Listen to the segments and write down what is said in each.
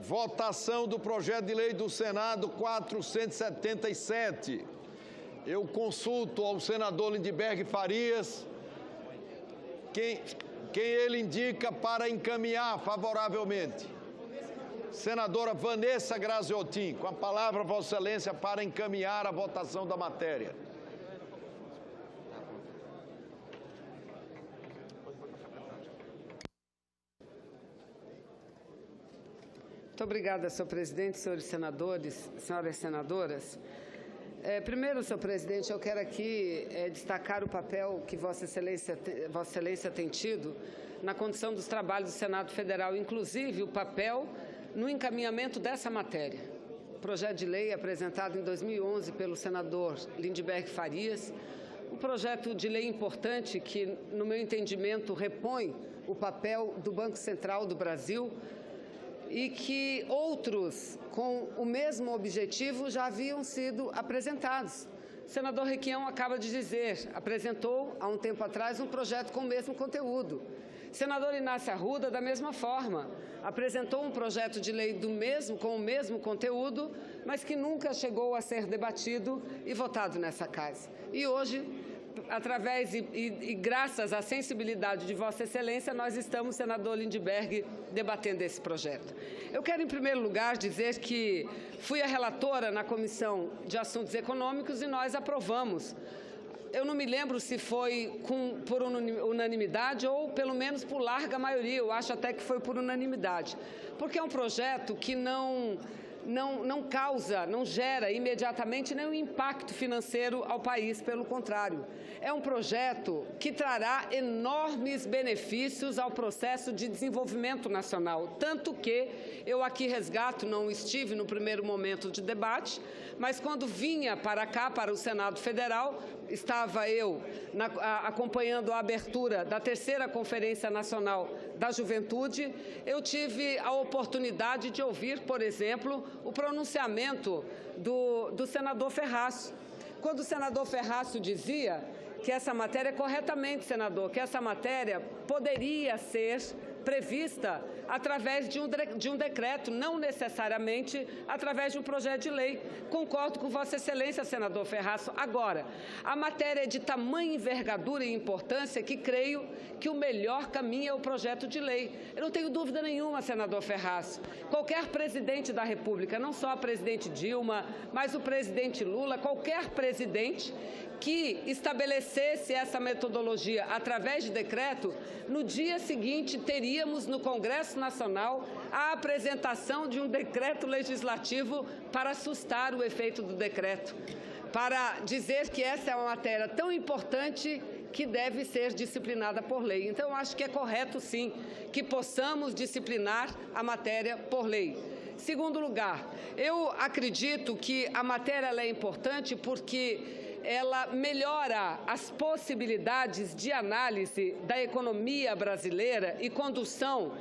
Votação do projeto de lei do Senado 477. Eu consulto ao senador Lindbergh Farias quem ele indica para encaminhar favoravelmente. Senadora Vanessa Graziotin, com a palavra, Vossa Excelência, para encaminhar a votação da matéria. Muito obrigada, senhor presidente, senhores senadores, senhoras senadoras. Primeiro, senhor presidente, eu quero aqui destacar o papel que Vossa Excelência tem tido na condução dos trabalhos do Senado Federal, inclusive o papel no encaminhamento dessa matéria. O projeto de lei apresentado em 2011 pelo senador Lindbergh Farias, um projeto de lei importante que, no meu entendimento, repõe o papel do Banco Central do Brasil e que outros, com o mesmo objetivo, já haviam sido apresentados. O senador Requião acaba de dizer, apresentou há um tempo atrás um projeto com o mesmo conteúdo. O senador Inácio Arruda, da mesma forma, apresentou um projeto de lei com o mesmo conteúdo, mas que nunca chegou a ser debatido e votado nessa casa. E hoje, através e graças à sensibilidade de Vossa Excelência, nós estamos, senador Lindbergh, debatendo esse projeto. Eu quero, em primeiro lugar, dizer que fui a relatora na Comissão de Assuntos Econômicos e nós aprovamos. Eu não me lembro se foi por unanimidade ou, pelo menos, por larga maioria. Eu acho até que foi por unanimidade, porque é um projeto que não gera imediatamente nenhum impacto financeiro ao país, pelo contrário. É um projeto que trará enormes benefícios ao processo de desenvolvimento nacional, tanto que eu aqui resgato, não estive no primeiro momento de debate, mas quando vinha para cá, para o Senado Federal, estava eu acompanhando a abertura da terceira Conferência Nacional da Juventude, eu tive a oportunidade de ouvir, por exemplo, o pronunciamento do senador Ferraz. Quando o senador Ferraz dizia que essa matéria, corretamente, senador, que essa matéria poderia ser prevista através de um decreto, não necessariamente através de um projeto de lei. Concordo com Vossa Excelência, senador Ferraz. Agora, a matéria é de tamanha envergadura e importância que creio que o melhor caminho é o projeto de lei. Eu não tenho dúvida nenhuma, senador Ferraz. Qualquer presidente da República, não só a presidente Dilma, mas o presidente Lula, qualquer presidente que estabelecesse essa metodologia através de decreto, no dia seguinte teríamos no Congresso Nacional a apresentação de um decreto legislativo para assustar o efeito do decreto, para dizer que essa é uma matéria tão importante que deve ser disciplinada por lei. Então, eu acho que é correto, sim, que possamos disciplinar a matéria por lei. Segundo lugar, eu acredito que a matéria é importante porque ela melhora as possibilidades de análise da economia brasileira e condução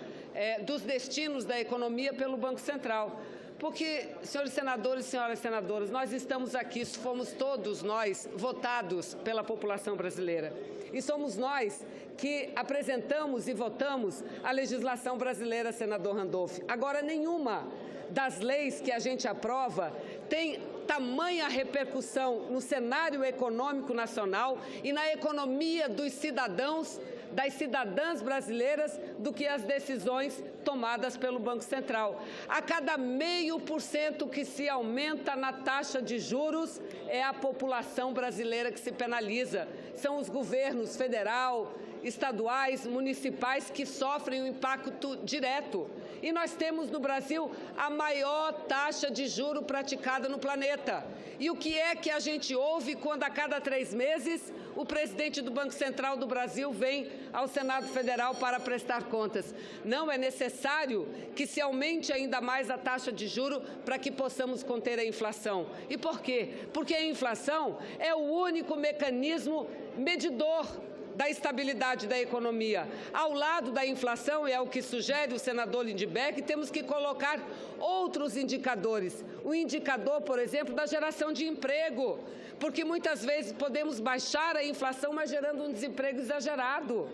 dos destinos da economia pelo Banco Central. Porque, senhores senadores e senhoras senadoras, nós estamos aqui, fomos todos nós votados pela população brasileira. E somos nós que apresentamos e votamos a legislação brasileira, senador Randolph. Agora, nenhuma das leis que a gente aprova tem tamanha repercussão no cenário econômico nacional e na economia dos cidadãos, das cidadãs brasileiras, do que as decisões tomadas pelo Banco Central. A cada 0,5% que se aumenta na taxa de juros, é a população brasileira que se penaliza. São os governos federal, estaduais, municipais que sofrem o impacto direto. E nós temos no Brasil a maior taxa de juro praticada no planeta. E o que é que a gente ouve quando a cada 3 meses o presidente do Banco Central do Brasil vem ao Senado Federal para prestar contas? Não é necessário que se aumente ainda mais a taxa de juro para que possamos conter a inflação. E por quê? Porque a inflação é o único mecanismo medidor da estabilidade da economia. Ao lado da inflação, é o que sugere o senador Lindbergh, temos que colocar outros indicadores. O indicador, por exemplo, da geração de emprego, porque muitas vezes podemos baixar a inflação, mas gerando um desemprego exagerado.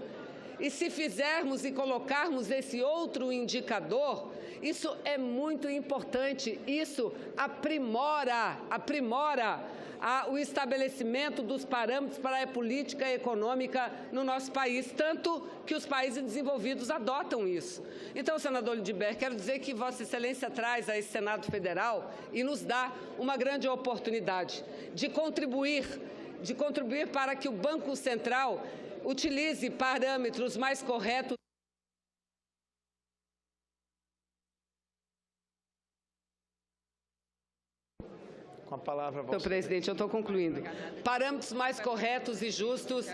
E se fizermos e colocarmos esse outro indicador, Isso é muito importante, isso aprimora o estabelecimento dos parâmetros para a política econômica no nosso país, tanto que os países desenvolvidos adotam isso. Então, senador Lindbergh, quero dizer que Vossa Excelência traz a esse Senado Federal e nos dá uma grande oportunidade de contribuir para que o Banco Central utilize parâmetros mais corretos. Com a palavra, Senhor presidente, eu estou concluindo. Parâmetros mais corretos e justos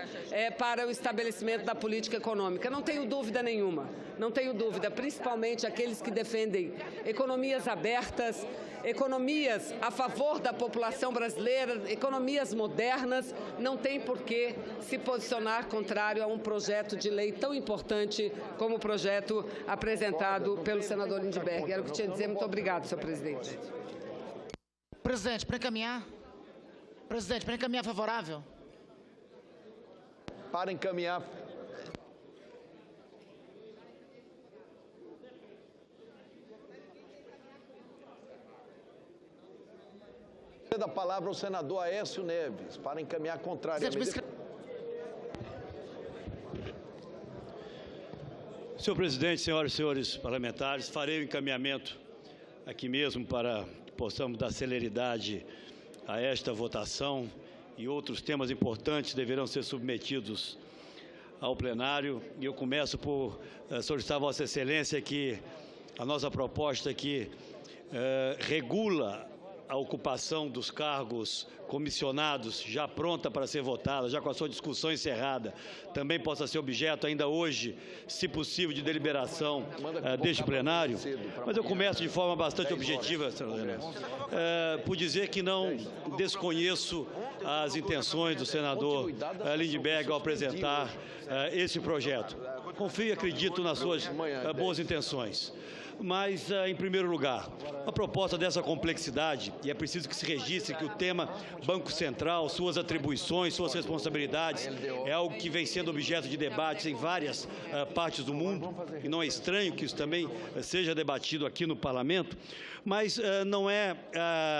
para o estabelecimento da política econômica. Não tenho dúvida nenhuma, não tenho dúvida, principalmente aqueles que defendem economias abertas, economias a favor da população brasileira, economias modernas, não tem por que se posicionar contrário a um projeto de lei tão importante como o projeto apresentado pelo senador Lindbergh. Era o que tinha a dizer. Muito obrigado, senhor presidente. Presidente, para encaminhar. Presidente, para encaminhar favorável. Para encaminhar. Da palavra ao senador Aécio Neves, para encaminhar contrariamente. Senhor presidente, senhoras e senhores parlamentares, farei o encaminhamento aqui mesmo para que possamos dar celeridade a esta votação, e outros temas importantes deverão ser submetidos ao plenário. E eu começo por solicitar a Vossa Excelência que a nossa proposta aqui regula a ocupação dos cargos comissionados, já pronta para ser votada, já com a sua discussão encerrada, também possa ser objeto ainda hoje, se possível, de deliberação deste plenário. Mas eu começo de forma bastante objetiva, senador Renan, por dizer que não desconheço as intenções do senador Lindbergh ao apresentar esse projeto. Confio e acredito nas suas boas intenções. Mas, em primeiro lugar, a proposta dessa complexidade, e é preciso que se registre que o tema Banco Central, suas atribuições, suas responsabilidades, é algo que vem sendo objeto de debates em várias partes do mundo, e não é estranho que isso também seja debatido aqui no Parlamento, mas não é,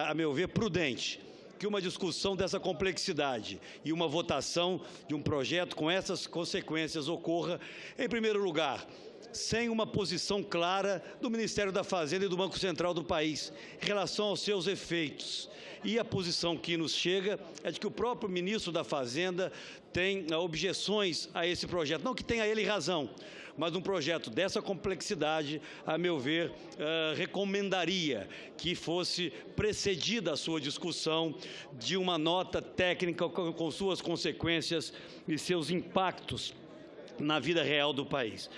a meu ver, prudente que uma discussão dessa complexidade e uma votação de um projeto com essas consequências ocorra, em primeiro lugar, sem uma posição clara do Ministério da Fazenda e do Banco Central do país em relação aos seus efeitos. E a posição que nos chega é de que o próprio ministro da Fazenda tem objeções a esse projeto. Não que tenha ele razão, mas um projeto dessa complexidade, a meu ver, recomendaria que fosse precedida a sua discussão de uma nota técnica com suas consequências e seus impactos na vida real do país.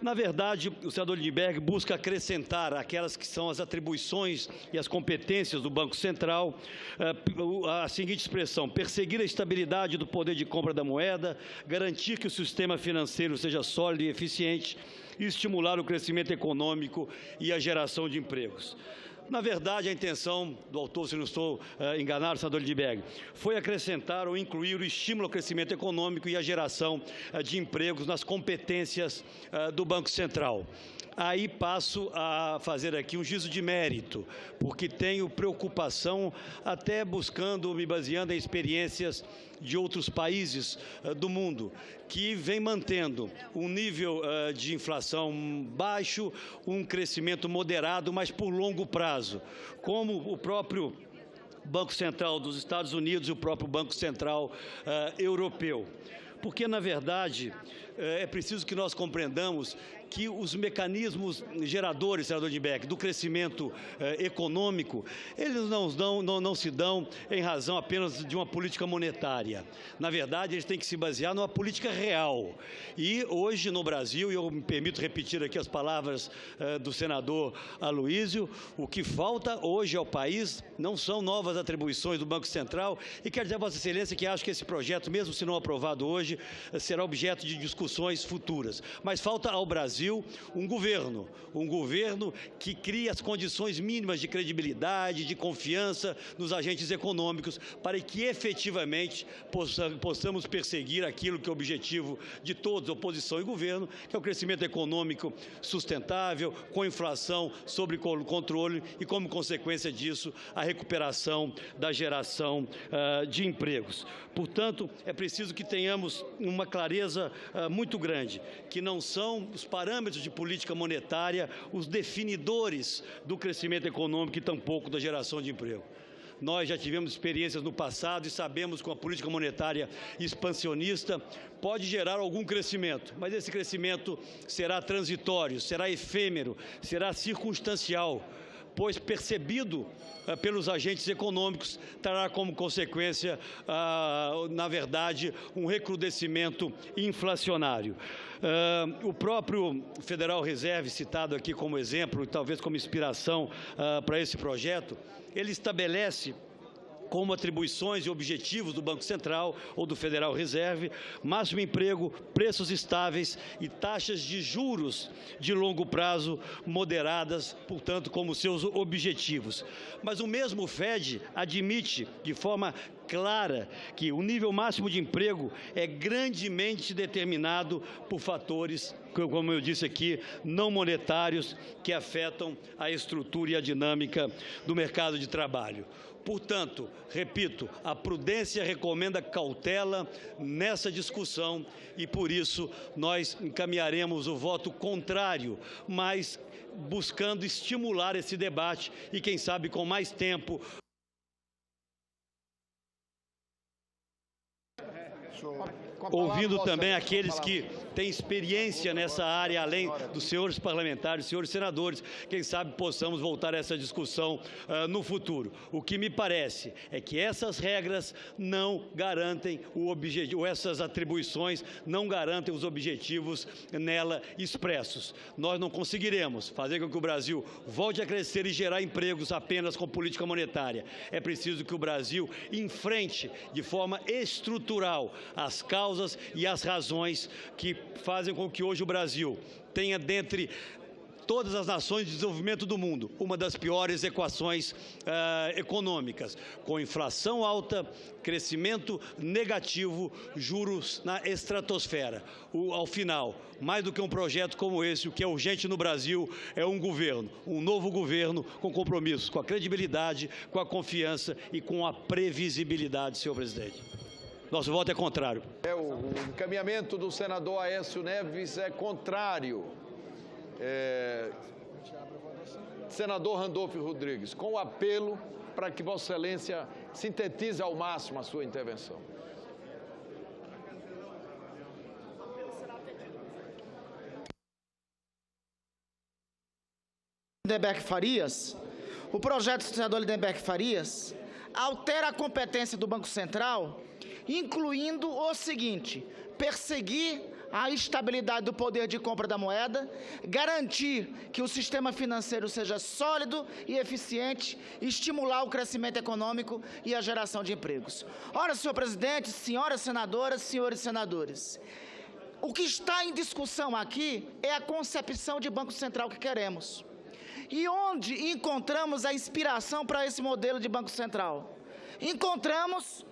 Na verdade, o senador Lindbergh busca acrescentar aquelas que são as atribuições e as competências do Banco Central, a seguinte expressão: perseguir a estabilidade do poder de compra da moeda, garantir que o sistema financeiro seja sólido e eficiente e estimular o crescimento econômico e a geração de empregos. Na verdade, a intenção do autor, se não estou enganado, senador Lindbergh, foi acrescentar ou incluir o estímulo ao crescimento econômico e a geração de empregos nas competências do Banco Central. Aí passo a fazer aqui um juízo de mérito, porque tenho preocupação, até buscando, me baseando em experiências de outros países do mundo, que vem mantendo um nível de inflação baixo, um crescimento moderado, mas por longo prazo, como o próprio Banco Central dos Estados Unidos e o próprio Banco Central Europeu. Porque, na verdade, é preciso que nós compreendamos que os mecanismos geradores, senador Lindbergh, do crescimento econômico, eles não se dão em razão apenas de uma política monetária. Na verdade, eles têm que se basear numa política real. E hoje no Brasil, e eu me permito repetir aqui as palavras do senador Aloísio, o que falta hoje ao país não são novas atribuições do Banco Central, e quero dizer a Vossa Excelência que acho que esse projeto, mesmo se não aprovado hoje, será objeto de discussões futuras. Mas falta ao Brasil Brasil um governo que cria as condições mínimas de credibilidade, de confiança nos agentes econômicos, para que efetivamente possamos perseguir aquilo que é o objetivo de todos, oposição e governo, que é o crescimento econômico sustentável, com inflação sob controle e, como consequência disso, a recuperação da geração de empregos. Portanto, é preciso que tenhamos uma clareza muito grande, que não são os parâmetros de política monetária os definidores do crescimento econômico e tampouco da geração de emprego. Nós já tivemos experiências no passado e sabemos que uma política monetária expansionista pode gerar algum crescimento, mas esse crescimento será transitório, será efêmero, será circunstancial, pois percebido pelos agentes econômicos, trará como consequência, na verdade, um recrudescimento inflacionário. O próprio Federal Reserve, citado aqui como exemplo, e talvez como inspiração para esse projeto, ele estabelece como atribuições e objetivos do Banco Central ou do Federal Reserve, máximo emprego, preços estáveis e taxas de juros de longo prazo moderadas, portanto, como seus objetivos. Mas o mesmo FED admite de forma clara que o nível máximo de emprego é grandemente determinado por fatores, como eu disse aqui, não monetários, que afetam a estrutura e a dinâmica do mercado de trabalho. Portanto, repito, a prudência recomenda cautela nessa discussão e, por isso, nós encaminharemos o voto contrário, mas buscando estimular esse debate e, quem sabe, com mais tempo. Ouvindo também aqueles que têm experiência nessa área, além dos senhores parlamentares, senhores senadores, quem sabe possamos voltar a essa discussão no futuro. O que me parece é que essas regras não garantem o objetivo, essas atribuições não garantem os objetivos nela expressos. Nós não conseguiremos fazer com que o Brasil volte a crescer e gerar empregos apenas com política monetária. É preciso que o Brasil enfrente de forma estrutural as causas e as razões que fazem com que hoje o Brasil tenha, dentre todas as nações de desenvolvimento do mundo, uma das piores equações econômicas, com inflação alta, crescimento negativo, juros na estratosfera. Ao final, mais do que um projeto como esse, o que é urgente no Brasil é um governo, um novo governo com compromissos, com a credibilidade, com a confiança e com a previsibilidade, senhor presidente. Nosso voto é contrário. O encaminhamento do senador Aécio Neves é contrário. Senador Randolfo Rodrigues, com o apelo para que Vossa Excelência sintetize ao máximo a sua intervenção. Lindenberg Farias, o projeto do senador Lindenberg Farias altera a competência do Banco Central, incluindo o seguinte: perseguir a estabilidade do poder de compra da moeda, garantir que o sistema financeiro seja sólido e eficiente, estimular o crescimento econômico e a geração de empregos. Ora, senhor presidente, senhoras senadoras, senhores senadores, o que está em discussão aqui é a concepção de Banco Central que queremos. E onde encontramos a inspiração para esse modelo de Banco Central? Encontramos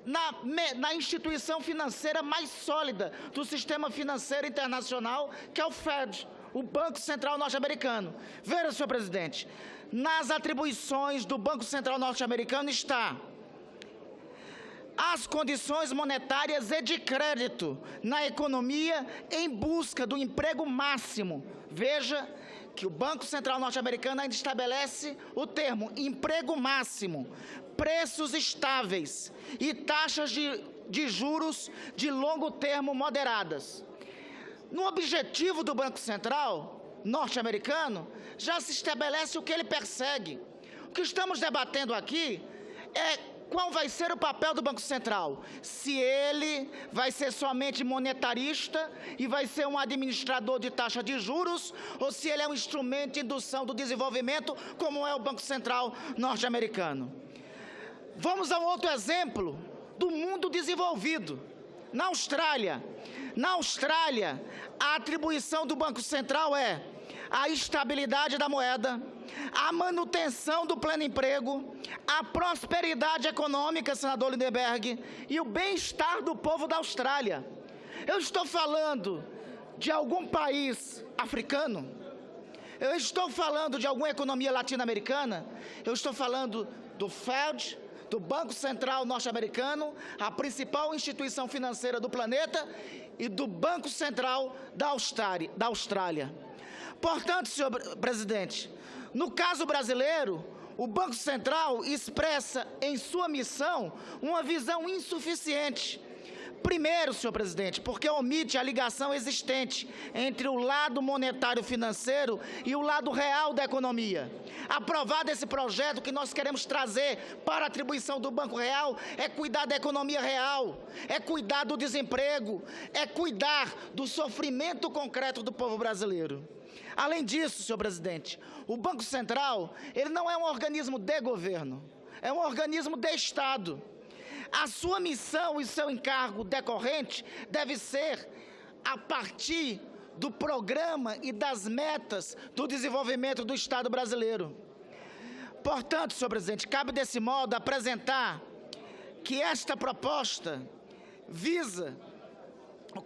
na instituição financeira mais sólida do sistema financeiro internacional, que é o FED, o Banco Central norte-americano. Veja, senhor presidente, nas atribuições do Banco Central norte-americano está as condições monetárias e de crédito na economia em busca do emprego máximo. Veja que o Banco Central norte-americano ainda estabelece o termo emprego máximo, preços estáveis e taxas de juros de longo termo moderadas. No objetivo do Banco Central norte-americano, já se estabelece o que ele persegue. O que estamos debatendo aqui é qual vai ser o papel do Banco Central. Se ele vai ser somente monetarista e vai ser um administrador de taxa de juros, ou se ele é um instrumento de indução do desenvolvimento, como é o Banco Central norte-americano. Vamos a um outro exemplo do mundo desenvolvido. Na Austrália, a atribuição do Banco Central é a estabilidade da moeda, a manutenção do pleno emprego, a prosperidade econômica, senador Lindenberg, e o bem-estar do povo da Austrália. Eu estou falando de algum país africano? Eu estou falando de alguma economia latino-americana? Eu estou falando do Fed, do Banco Central norte-americano, a principal instituição financeira do planeta, e do Banco Central da Austrália. Portanto, senhor presidente, no caso brasileiro, o Banco Central expressa em sua missão uma visão insuficiente. Primeiro, senhor presidente, porque omite a ligação existente entre o lado monetário financeiro e o lado real da economia. Aprovado esse projeto, que nós queremos trazer para a atribuição do Banco Real é cuidar da economia real, é cuidar do desemprego, é cuidar do sofrimento concreto do povo brasileiro. Além disso, senhor presidente, o Banco Central, ele não é um organismo de governo, é um organismo de Estado. A sua missão e seu encargo decorrente deve ser a partir do programa e das metas do desenvolvimento do Estado brasileiro. Portanto, senhor presidente, cabe desse modo apresentar que esta proposta visa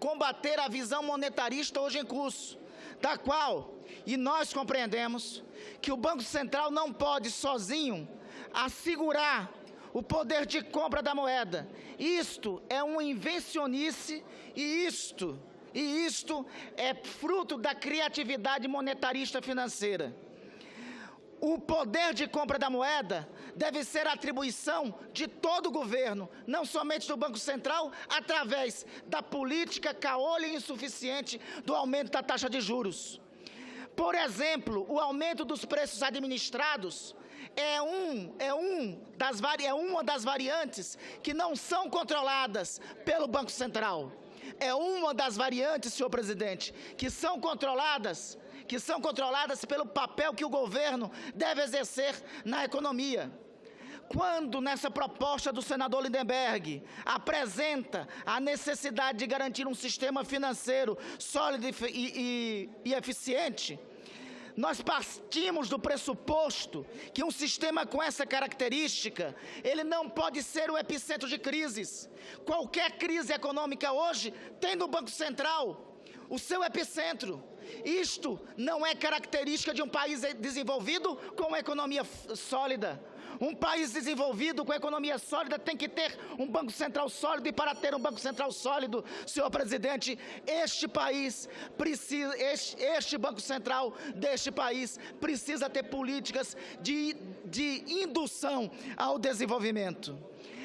combater a visão monetarista hoje em curso, da qual, e nós compreendemos, que o Banco Central não pode sozinho assegurar o poder de compra da moeda. Isto é uma invencionice e isto é fruto da criatividade monetarista financeira. O poder de compra da moeda deve ser atribuição de todo o governo, não somente do Banco Central, através da política caolha e insuficiente do aumento da taxa de juros. Por exemplo, o aumento dos preços administrados é uma das variantes que não são controladas pelo Banco Central. É uma das variantes, senhor presidente, que são controladas pelo papel que o governo deve exercer na economia. Quando, nessa proposta do senador Lindenberg, apresenta a necessidade de garantir um sistema financeiro sólido e eficiente, nós partimos do pressuposto que um sistema com essa característica, ele não pode ser o epicentro de crises. Qualquer crise econômica hoje tem no Banco Central o seu epicentro. Isto não é característica de um país desenvolvido com uma economia sólida. Um país desenvolvido com economia sólida tem que ter um Banco Central sólido, e para ter um Banco Central sólido, senhor presidente, este Banco Central deste país precisa ter políticas de indução ao desenvolvimento.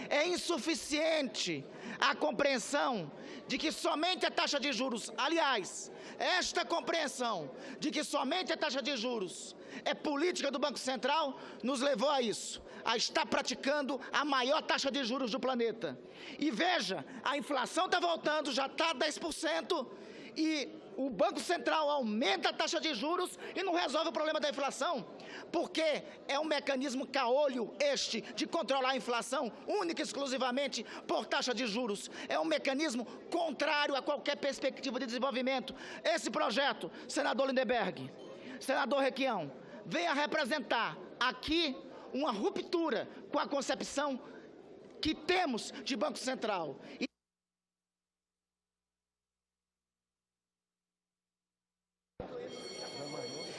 É insuficiente a compreensão de que somente a taxa de juros, aliás, esta compreensão de que somente a taxa de juros é política do Banco Central, nos levou a isso, a estar praticando a maior taxa de juros do planeta. E veja, a inflação está voltando, já está 10%, e o Banco Central aumenta a taxa de juros e não resolve o problema da inflação, porque é um mecanismo caolho este de controlar a inflação, única e exclusivamente por taxa de juros. É um mecanismo contrário a qualquer perspectiva de desenvolvimento. Esse projeto, senador Lindenberg, senador Requião, venha representar aqui uma ruptura com a concepção que temos de Banco Central.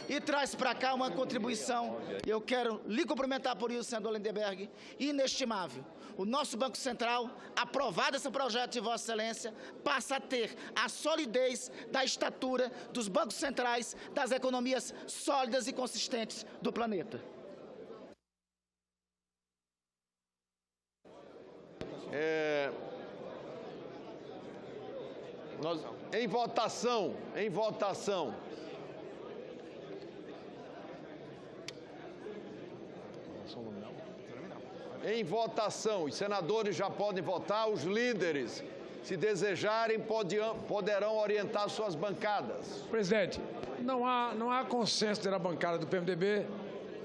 E traz para cá uma contribuição, e eu quero lhe cumprimentar por isso, senador Lindenberg, inestimável. O nosso Banco Central, aprovado esse projeto de Vossa Excelência, passa a ter a solidez da estatura dos bancos centrais das economias sólidas e consistentes do planeta. Em votação. Em votação, os senadores já podem votar, os líderes, se desejarem, poderão orientar suas bancadas. Presidente, não há consenso na bancada do PMDB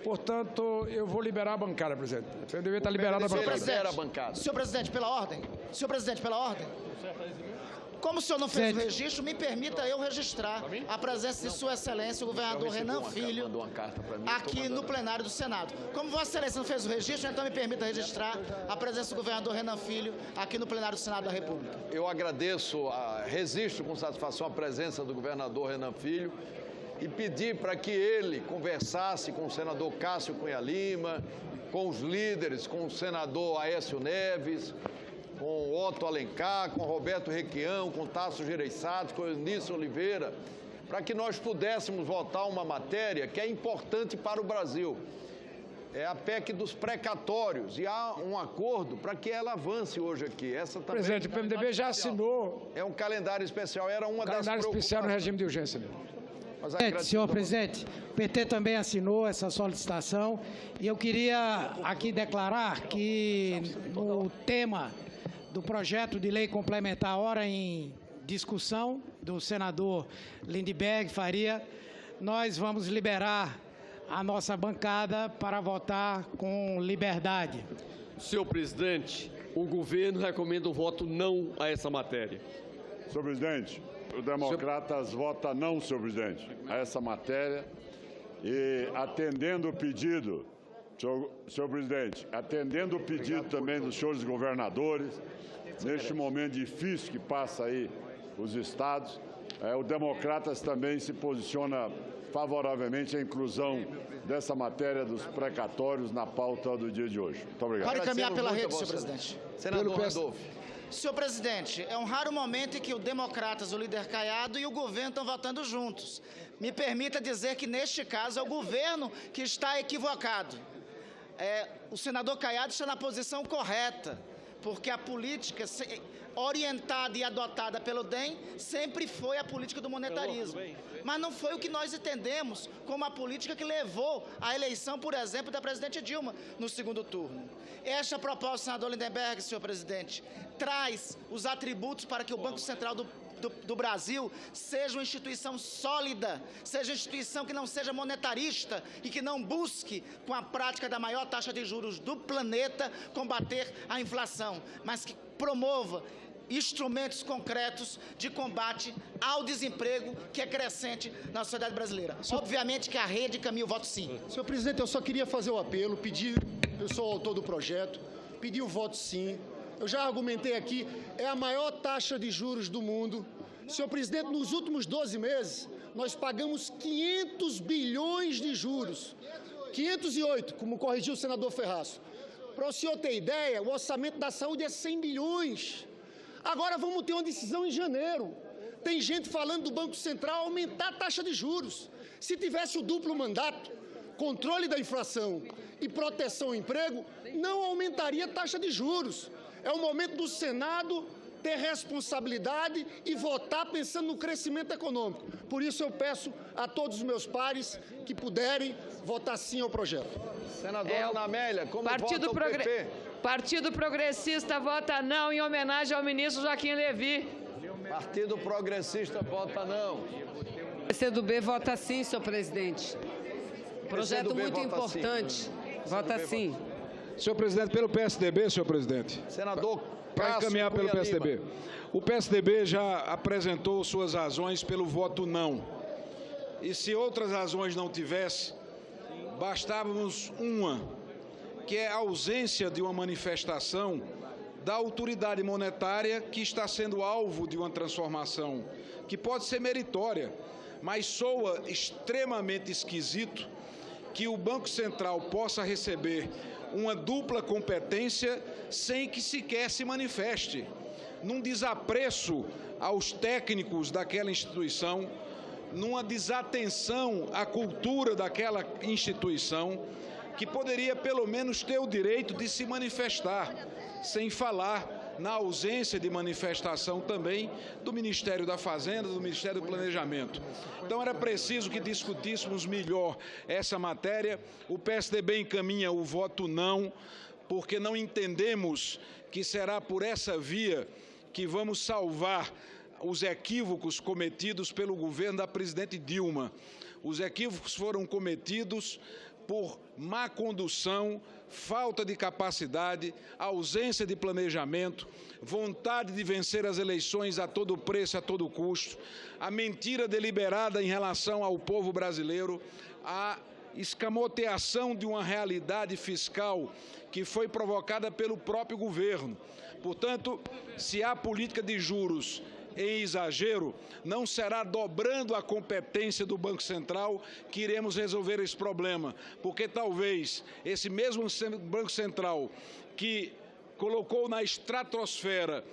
Portanto, eu vou liberar a bancada, presidente. O PMDB está liberado a bancada. Libera a bancada. Senhor presidente, pela ordem. Senhor presidente, pela ordem. Como o senhor não fez o registro, me permita eu registrar a presença de Sua Excelência, o governador Renan Filho, aqui no plenário do Senado. Como Vossa Excelência não fez o registro, então me permita registrar a presença do governador Renan Filho aqui no plenário do Senado da República. Eu agradeço, registro com satisfação a presença do governador Renan Filho e pedir para que ele conversasse com o senador Cássio Cunha Lima, com os líderes, com o senador Aécio Neves, com o Otto Alencar, com o Roberto Requião, com o Tasso Gereissati, com o Eunício Oliveira, para que nós pudéssemos votar uma matéria que é importante para o Brasil. É a PEC dos precatórios, e há um acordo para que ela avance hoje aqui. Essa também Presidente, o PMDB já assinou é um calendário especial, era uma das calendário especial no regime de urgência. Senhor presidente, o PT também assinou essa solicitação e eu queria aqui declarar que no tema do projeto de lei complementar ora em discussão do senador Lindbergh Faria, nós vamos liberar a nossa bancada para votar com liberdade. Senhor presidente, o governo recomenda um voto não a essa matéria. Senhor presidente, o Democratas vota não, senhor presidente, a essa matéria e atendendo o pedido, senhor presidente, atendendo o pedido também dos senhores governadores, neste momento difícil que passa aí os estados, o Democratas também se posiciona favoravelmente à inclusão dessa matéria dos precatórios na pauta do dia de hoje. Muito obrigado. Pode caminhar pela rede, senhor presidente. Senador Randolph. Senhor presidente, é um raro momento em que o Democratas, o líder Caiado e o governo estão votando juntos. Me permita dizer que, neste caso, é o governo que está equivocado. O senador Caiado está na posição correta, porque a política orientada e adotada pelo DEM sempre foi a política do monetarismo. Mas não foi o que nós entendemos como a política que levou à eleição, por exemplo, da presidente Dilma no segundo turno. Esta proposta, senador Lindbergh, senhor presidente, traz os atributos para que o Banco Central do Brasil seja uma instituição sólida, seja uma instituição que não seja monetarista e que não busque, com a prática da maior taxa de juros do planeta, combater a inflação, mas que promova instrumentos concretos de combate ao desemprego que é crescente na sociedade brasileira. Obviamente que a rede caminha o voto sim. Senhor presidente, eu só queria fazer o apelo, eu sou o autor do projeto, pedir o voto sim. Eu já argumentei aqui, é a maior taxa de juros do mundo. Senhor presidente, nos últimos 12 meses, nós pagamos 500 bilhões de juros. 508, como corrigiu o senador Ferraz. Para o senhor ter ideia, o orçamento da saúde é 100 bilhões. Agora vamos ter uma decisão em janeiro. Tem gente falando do Banco Central aumentar a taxa de juros. Se tivesse o duplo mandato, controle da inflação e proteção ao emprego, não aumentaria a taxa de juros. É o momento do Senado ter responsabilidade e votar pensando no crescimento econômico. Por isso eu peço a todos os meus pares que puderem votar sim ao projeto. Senadora Ana Amélia, como vota o PP? Partido Progressista vota não em homenagem ao ministro Joaquim Levy. Partido Progressista vota não. O PCdoB vota sim, senhor presidente. Projeto muito importante. Vota sim. Senhor presidente, pelo PSDB, senhor presidente. Senador Para encaminhar pelo PSDB. O PSDB já apresentou suas razões pelo voto não. E se outras razões não tivesse, bastávamos uma, que é a ausência de uma manifestação da autoridade monetária que está sendo alvo de uma transformação que pode ser meritória, mas soa extremamente esquisito que o Banco Central possa receber uma dupla competência sem que sequer se manifeste, num desapreço aos técnicos daquela instituição, numa desatenção à cultura daquela instituição, que poderia pelo menos ter o direito de se manifestar, sem falar na ausência de manifestação também do Ministério da Fazenda, do Ministério do Planejamento. Então era preciso que discutíssemos melhor essa matéria. O PSDB encaminha o voto não, porque não entendemos que será por essa via que vamos salvar os equívocos cometidos pelo governo da presidente Dilma. Os equívocos foram cometidos por má condução, falta de capacidade, ausência de planejamento, vontade de vencer as eleições a todo preço, a todo custo, a mentira deliberada em relação ao povo brasileiro, a escamoteação de uma realidade fiscal que foi provocada pelo próprio governo. Portanto, se há política de juros em exagero, não será dobrando a competência do Banco Central que iremos resolver esse problema, porque talvez esse mesmo Banco Central que colocou na estratosfera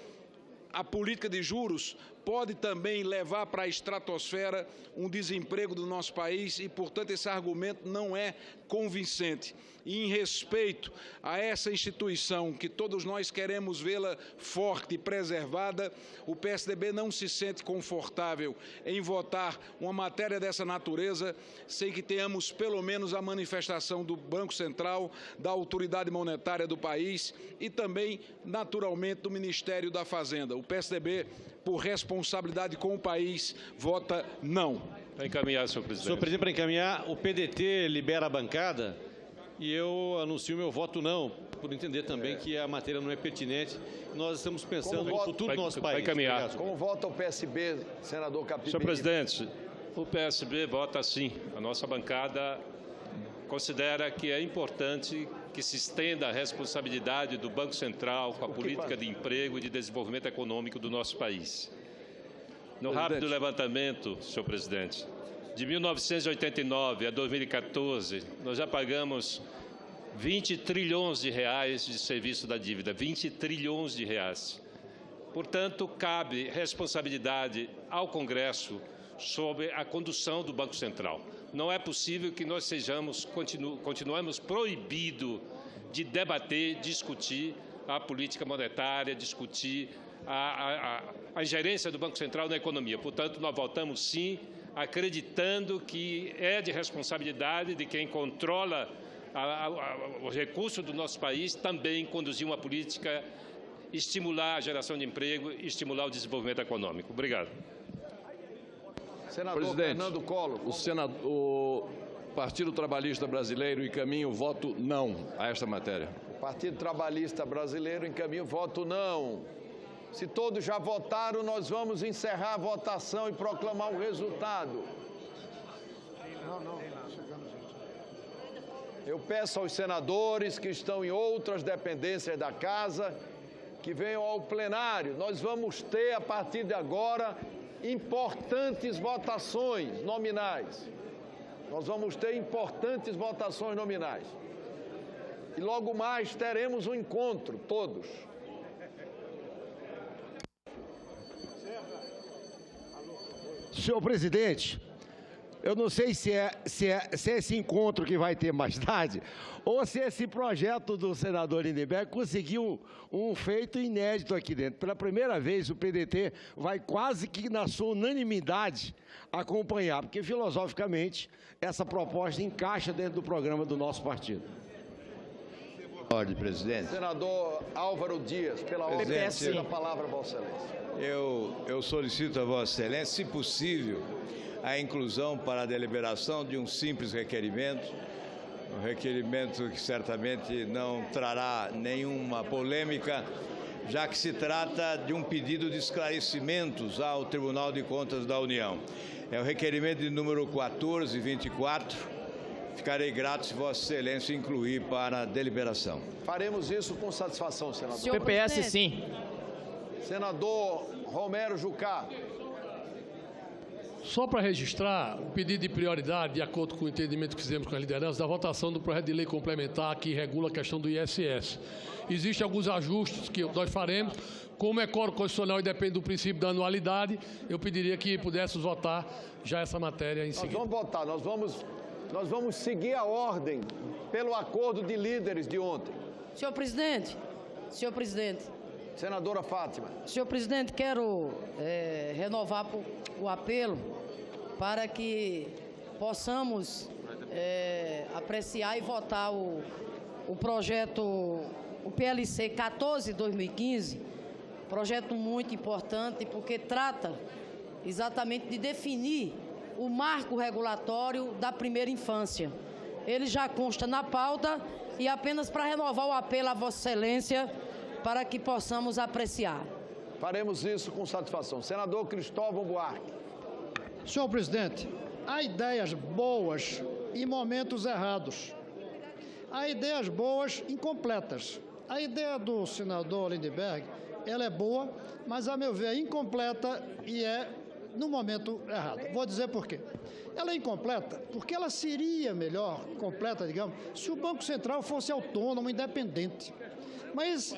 a política de juros pode também levar para a estratosfera um desemprego do nosso país e, portanto, esse argumento não é convincente. E em respeito a essa instituição que todos nós queremos vê-la forte e preservada, o PSDB não se sente confortável em votar uma matéria dessa natureza sem que tenhamos pelo menos a manifestação do Banco Central, da autoridade monetária do país e também, naturalmente, do Ministério da Fazenda. O PSDB, por responsabilidade com o país, vota não. Para encaminhar, senhor presidente. Senhor presidente, para encaminhar, o PDT libera a bancada e eu anuncio meu voto não, por entender também que a matéria não é pertinente. Nós estamos pensando no futuro do nosso país. Vai encaminhar. Obrigado. Como vota o PSB, senador Capiberibe? Senhor presidente, o PSB vota sim. A nossa bancada considera que é importante que se estenda a responsabilidade do Banco Central com a política de emprego e de desenvolvimento econômico do nosso país. No rápido levantamento, senhor presidente, de 1989 a 2014, nós já pagamos 20 trilhões de reais de serviço da dívida, 20 trilhões de reais. Portanto, cabe responsabilidade ao Congresso sobre a condução do Banco Central. Não é possível que nós continuemos proibidos de debater, discutir a política monetária, discutir a ingerência do Banco Central na economia. Portanto, nós votamos sim, acreditando que é de responsabilidade de quem controla o recurso do nosso país também conduzir uma política, estimular a geração de emprego e estimular o desenvolvimento econômico. Obrigado. Senador Presidente, Fernando Collor. O Partido Trabalhista Brasileiro encaminha o voto não a esta matéria. O Partido Trabalhista Brasileiro encaminha o voto não. Se todos já votaram, nós vamos encerrar a votação e proclamar o resultado. Eu peço aos senadores que estão em outras dependências da casa que venham ao plenário. Nós vamos ter, a partir de agora, importantes votações nominais. Nós vamos ter importantes votações nominais. E logo mais teremos um encontro, todos. Senhor presidente, eu não sei se é esse encontro que vai ter mais tarde, ou se esse projeto do senador Lindenberg conseguiu um feito inédito aqui dentro. Pela primeira vez, o PDT vai quase que na sua unanimidade acompanhar, porque filosoficamente essa proposta encaixa dentro do programa do nosso partido. Ordem, presidente. Senador Álvaro Dias, pela ordem da palavra, Vossa Excelência. Eu solicito a Vossa Excelência, se possível, a inclusão para a deliberação de um simples requerimento, um requerimento que certamente não trará nenhuma polêmica, já que se trata de um pedido de esclarecimentos ao Tribunal de Contas da União. É o requerimento de número 1424. Ficarei grato se Vossa Excelência incluir para a deliberação. Faremos isso com satisfação, senador. Senhor PPS, presidente. Sim. Senador Romero Jucá. Só para registrar o pedido de prioridade, de acordo com o entendimento que fizemos com a liderança, da votação do projeto de lei complementar que regula a questão do ISS. Existem alguns ajustes que nós faremos. Como é quórum constitucional e depende do princípio da anualidade, eu pediria que pudéssemos votar já essa matéria em seguida. Nós vamos votar, nós vamos seguir a ordem pelo acordo de líderes de ontem. Senhor presidente, Senadora Fátima. Senhor presidente, quero renovar o apelo para que possamos apreciar e votar o projeto, o PLC 14/2015, projeto muito importante porque trata exatamente de definir o marco regulatório da primeira infância. ele já consta na pauta e apenas para renovar o apelo a Vossa Excelência para que possamos apreciar. Faremos isso com satisfação. Senador Cristóvão Buarque. Senhor presidente, há ideias boas em momentos errados. Há ideias boas incompletas. A ideia do senador Lindbergh, ela é boa, mas, a meu ver, é incompleta e é no momento errado. Vou dizer por quê. Ela é incompleta porque ela seria melhor, completa, digamos, se o Banco Central fosse autônomo, independente. Mas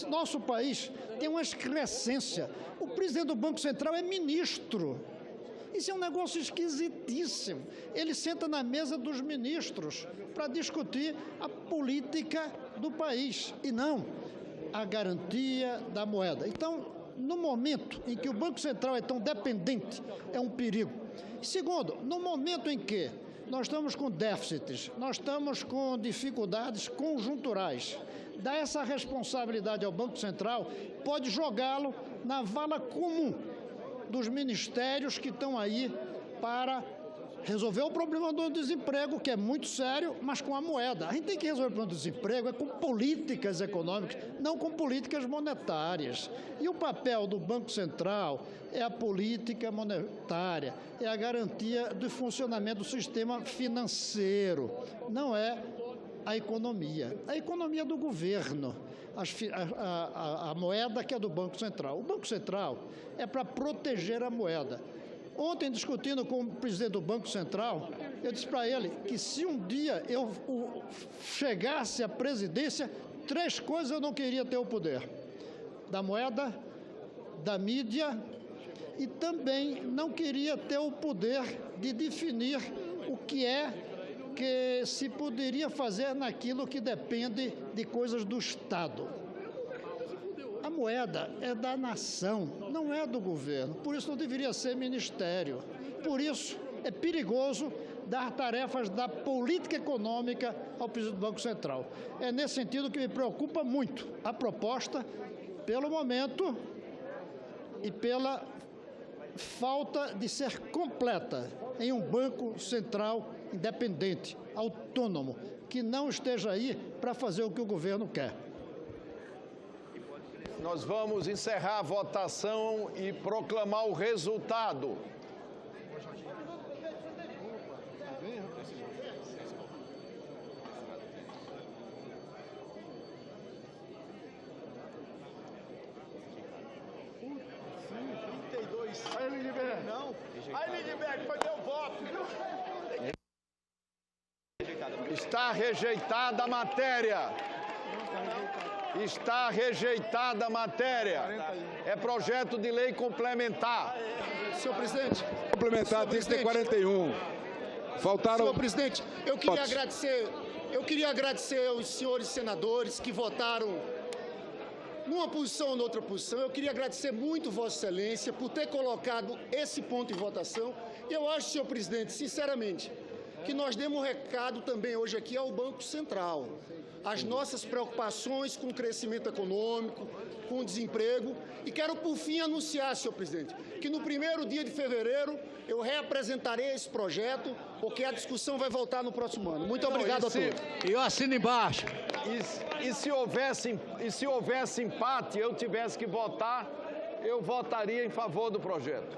nosso país tem uma excrescência. O presidente do Banco Central é ministro. Isso é um negócio esquisitíssimo. Ele senta na mesa dos ministros para discutir a política do país e não a garantia da moeda. Então, no momento em que o Banco Central é tão dependente, é um perigo. Segundo, no momento em que nós estamos com déficits, nós estamos com dificuldades conjunturais, dar essa responsabilidade ao Banco Central pode jogá-lo na vala comum dos ministérios que estão aí para resolver o problema do desemprego, que é muito sério, mas com a moeda. A gente tem que resolver o problema do desemprego com políticas econômicas, não com políticas monetárias. E o papel do Banco Central é a política monetária, é a garantia do funcionamento do sistema financeiro, não é a economia. A economia é do governo. A moeda que é do Banco Central. O Banco Central é para proteger a moeda. Ontem, discutindo com o presidente do Banco Central, eu disse para ele que se um dia eu chegasse à presidência, 3 coisas eu não queria ter o poder: da moeda, da mídia e também não queria ter o poder de definir o que se poderia fazer naquilo que depende de coisas do Estado. A moeda é da nação, não é do governo. Por isso não deveria ser ministério. Por isso é perigoso dar tarefas da política econômica ao presidente do Banco Central. É nesse sentido que me preocupa muito a proposta, pelo momento e pela falta de ser completa em um Banco Central independente, autônomo, que não esteja aí para fazer o que o governo quer. Nós vamos encerrar a votação e proclamar o resultado. Aí, Lindbergh. Não. Aí, Lindbergh, foi teu voto. Está rejeitada a matéria. Está rejeitada a matéria. É projeto de lei complementar. Senhor presidente. Complementar, tem que ter 41. Faltaram... Senhor presidente, eu queria agradecer aos senhores senadores que votaram numa posição ou noutra posição. Eu queria agradecer muito Vossa Excelência por ter colocado esse ponto em votação. Eu acho, senhor presidente, sinceramente, que nós demos um recado também hoje aqui ao Banco Central. As nossas preocupações com o crescimento econômico, com o desemprego. E quero, por fim, anunciar, senhor presidente, que no 1º dia de fevereiro eu reapresentarei esse projeto, porque a discussão vai voltar no próximo ano. Muito obrigado a todos. E eu assino embaixo. E se houvesse empate, eu tivesse que votar, eu votaria em favor do projeto.